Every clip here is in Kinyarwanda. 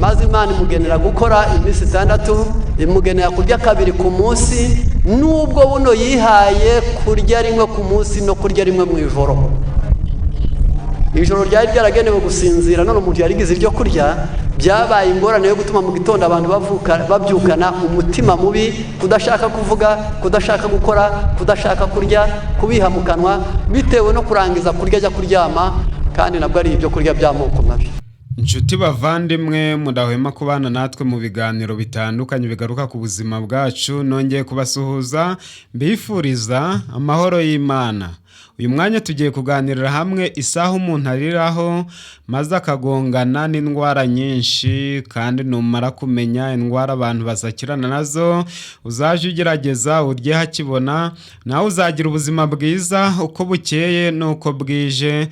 maze Imana imugenera gukora iminsi 6, imugenera kurya 2 ku munsi, nubwo buno yihaye kurya rimwe ku munsi no kurya rimwe mu ijoro. Ijoro ryari ryaragenewe gusinzira, none umuntu yarigize iryo kurya, byabaye ingorane yo gutuma mu gitondo abantu babyukana umutima mubi, kudashaka kuvuga, kudashaka gukora, kudashaka kurya, kubiha mu kanwa, bitewe no kurangiza kurya ajya kuryama, kandi nabwo ari ibyo kurya by'amoko mabi. Inshuti bavandimwe, mudahwema kubana natwe mu biganiro bitandukanye bigaruka ku buzima bwacu. Nongeye kubasuhuza, mbifuriza amahoro y'Imana. Uyu mwanya tugiye kuganirira hamwe isaha umuntu ariraho maze akagongana n'indwara nyinshi, kandi numara kumenya indwara abantu basakirana nazo, uzaje ugerageza urye hakibona, nawe uzagira ubuzima bwiza uko bukeye n'uko bwije.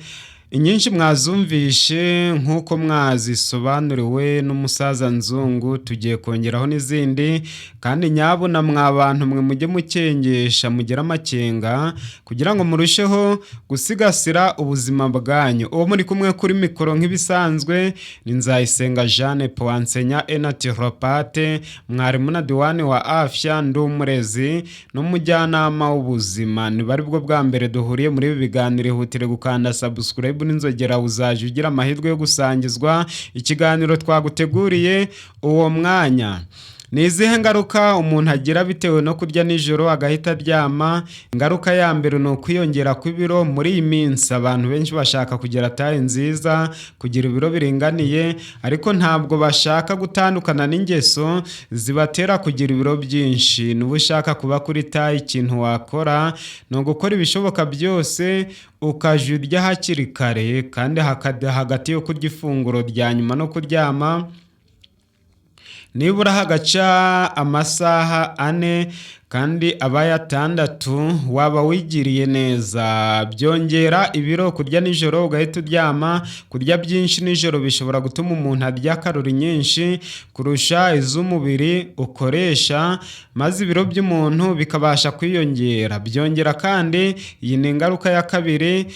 Inyinshi mwazumvishe nk'uko mwazisobanuriwe n'umusaza Nzungu, tugiye kongeraho n'izindi, kandi nyabuna mwabantu mwe mujye mukengesha, mugera amakenga kugira ngo murusheho gusigasira ubuzima bwanyu. Uwo muri kumwe kuri mikoro nk'ibisanzwe ni Nzayisenga Jeanne Poansenya naturopathe, mwarimu na diwani wa afya, ndi umurezi n'umujyanama w'ubuzima. Ni bari bwo bwa mbere duhuriye muri ibi biganiro, ihutire gukanda subscribe n'inzogera, uzaje ugira amahirwe yo gusangizwa ikiganiro twaguteguriye uwo mwanya. Ni izihe ngaruka umuntu agira bitewe no kurya nijoro agahita aryama? Ingaruka ya mbere ni ukwiyongera kw'ibiro. Muri iyi minsi abantu benshi bashaka kugira taye nziza, kugira ibiro biringaniye, ariko ntabwo bashaka gutandukana n'ingeso zibatera kugira ibiro byinshi. Nuba ushaka kuba kuri taye, ikintu wakora ni ugukora ibishoboka byose ukajya urya hakiri kare, kandi hagati yo kurya ifunguro rya nyuma no kuryama nibura hagaca amasaha 4, kandi abaye 6 waba wigiriye neza. Byongera ibiro. Kurya nijoro ugahita uryama, kurya byinshi nijoro bishobora gutuma umuntu arya kalori nyinshi kurusha iz'umubiri ukoresha, maze ibiro by'umuntu bikabasha kwiyongera. Byongera kandi, iyi ni ingaruka ya kabiri,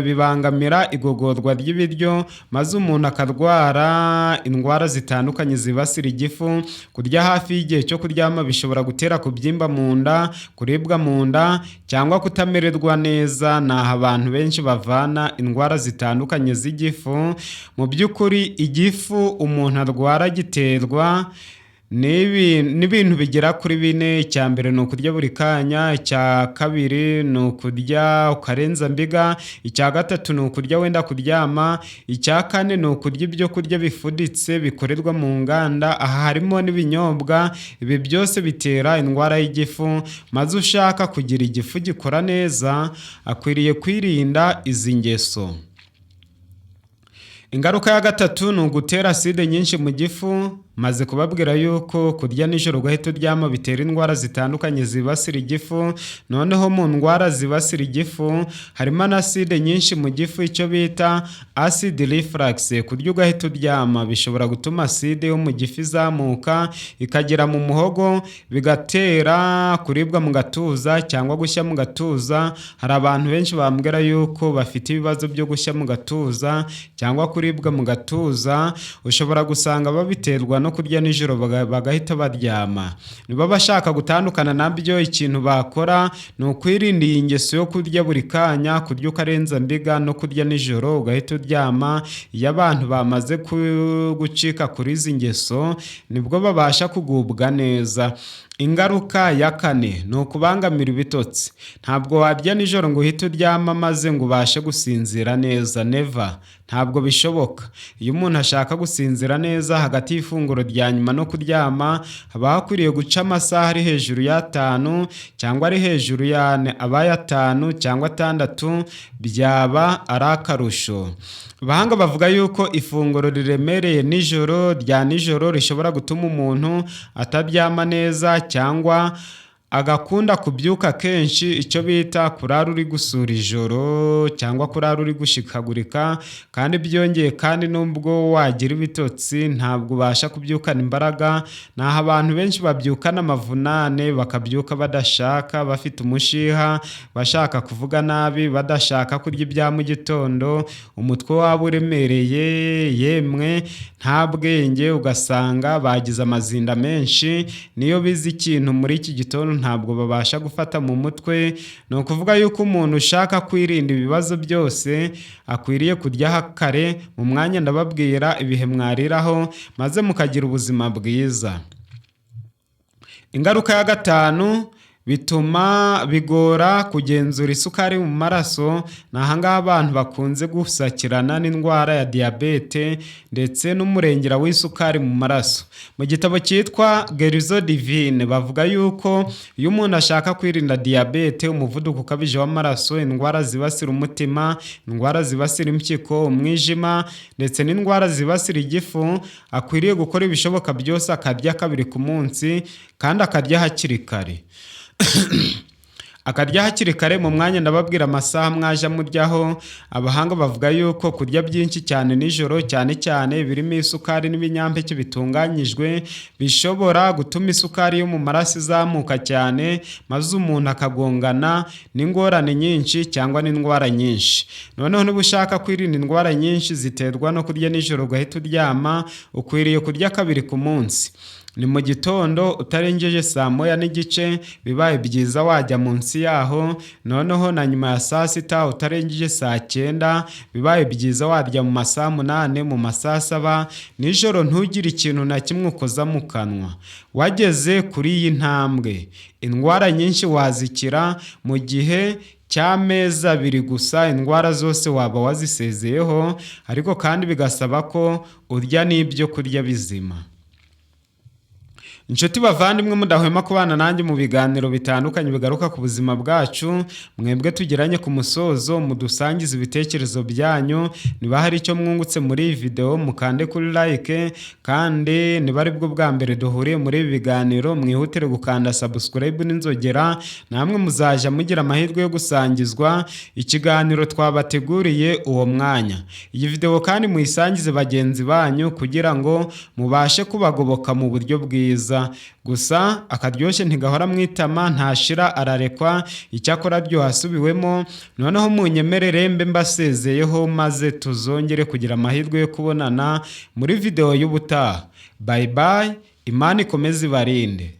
bibangamira igogorwa ry'ibiryo, maze umuntu akarwara indwara zitandukanye zibasira igifu. Kurya hafi y'igihe cyo kuryama bishobora gutera kubyimba mu nda, kuribwa mu nda, cyangwa kutamererwa neza. Naho abantu benshi bavana indwara zitandukanye z'igifu. Mu by'ukuri igifu umuntu arwara giterwa n'ibintu bigera kuri 4. Icya mbere ni ukurya buri kanya, icya kabiri ni ukurya ukarenza mbiga, icya gatatu ni ukurya wenda kuryama, icya kane ni ukurya ibyo kurya bifuditse bikorerwa mu nganda, aha harimo n'ibinyobwa. Ibi byose bitera indwara y'igifu, maze ushaka kugira igifu gikora neza akwiriye kwirinda izi ngeso. Ingaruka ya gatatu ni ugutera aside nyinshi mu gifu. Maze kubabwira yuko kurya nijoro ugahita uryama bitera indwara zitandukanye zibasira igifu. Noneho mu ndwara zibasira igifu harimo na aside nyinshi mu gifu, icyo bita acid reflux. Kurya ugahita uryama bishobora gutuma aside yo mu gifu izamuka ikagera mu muhogo, bigatera kuribwa mu gatuza cyangwa gushya mu gatuza. Hari abantu benshi bambwira yuko bafite ibibazo byo gushya mu gatuza cyangwa kuribwa mu gatuza. Ushobora gusanga babiterwa no kurya nijoro bagahita baryama. Niba bashaka gutandukana nabyo, ikintu bakora ni ukwirinda iyi ngeso yo kurya buri kanya, kurya ukarenza mbiga, no kurya nijoro ugahita uryama. Iyo abantu bamaze gucika kuri izi ngeso nibwo babasha kugubwa neza. Ingaruka ya 4 ni ukubangamira ibitotsi. Ntabwo warya nijoro ngo uhite uryama maze ngo ubashe gusinzira neza, never. Ntabwo bishoboka. Iyo umuntu ashaka gusinzira neza, hagati y'ifunguro rya nyuma no kuryama haba hakwiriye guca amasaha ari hejuru ya 5 cyangwa ari hejuru ya 4. Abaye 5 cyangwa 6 byaba ari akarusho. Abahanga bavuga yuko ifunguro riremereye rya nijoro rishobora gutuma umuntu ataryama neza cyangwa agakunda kubyuka kenshi, icyo bita kurara uri gusura ijoro cyangwa kurara uri gushikagurika, kandi byongeye kandi nubwo wagira ibitotsi ntabwo ubasha kubyukana imbaraga. Naho abantu benshi babyukana amavunane, bakabyuka badashaka, bafite umushiha, bashaka kuvuga nabi, badashaka kurya ibya mu gitondo, umutwe waba uremereye, yemwe nta bwenge, ugasanga bagize amazinda menshi. Niyo bizi ikintu muri iki gitondo ntabwo babasha gufata mu mutwe. Ni ukuvuga yuko umuntu ushaka kwirinda ibibazo byose akwiriye kurya kare. Mu mwanya ndababwira ibihe mwariraho maze mukagira ubuzima bwiza. Ingaruka ya gatanu, bituma bigora kugenzura isukari mu maraso. Ni ahangaha abantu bakunze gusakirana n'indwara ya diyabete ndetse n'umurengera w'isukari mu maraso. Mu gitabo cyitwa Gerizo Divine bavuga yuko iyo umuntu ashaka kwirinda diyabete, umuvuduko ukabije w'amaraso, indwara zibasira umutima, indwara zibasira impyiko, umwijima ndetse n'indwara zibasira igifu, akwiriye gukora ibishoboka byose akarya kabiri ku munsi, kandi akarya hakiri kare. Akarya hakiri kare. Mu mwanya ndababwira amasaha mwaje muryaho. Abahanga bavuga yuko kurya byinshi cyane nijoro, cyane cyane birimo isukari n'ibinyampeke bitunganyijwe, bishobora gutuma isukari yo mu maraso izamuka cyane, maze umuntu akagongana n'ingorane nyinshi cyangwa n'indwara nyinshi. Noneho niba ushaka kwirinda indwara nyinshi ziterwa no kurya nijoro ugahita uryama, ukwiriye kurya kabiri ku munsi. Ni mu gitondo utarengeje 1:30, bibaye byiza wajya munsi yaho. Noneho na nyuma ya 6:00 utarengeje 9:00, bibaye byiza warya mu masaha 8, mu masaha 7. Nijoro ntugire ikintu na kimwe ukoza mu kanwa. Wageze kuri iyi ntambwe, indwara nyinshi wazikira mu gihe cy'amezi 2 gusa. Indwara zose waba wazisezeyeho, ariko kandi bigasaba ko urya n'ibyo kurya bizima. Inshuti bavandimwe, mudahwema kubana nanjye mu biganiro bitandukanye bigaruka ku buzima bwacu. Mwebwe tugiranye ku musozo, mudusangiza ibitekerezo byanyu. Niba hari icyo mwungutse muri iyi video, mukande kuri like, kandi niba ari bwo bwa mbere duhuriye muri ibi biganiro, mwihutire gukanda subscribe n'inzogera. Namwe muzaja mugira amahirwe yo gusangizwa ikiganiro twabateguriye uwo mwanya. Iyi video kandi muyisangize bagenzi banyu kugira ngo mubashe kubagoboka mu buryo bwiza. Gusa akaryoshye ntigahora mwitama, ntashira ararekwa. Icyakora ryo hasubiwemo. Noneho munyemerere mbe mbasezeyeho, maze tuzongere kugira amahirwe yo kubonana muri video y'ubutaha. Bye bye. Imana ikomeze ibarinde.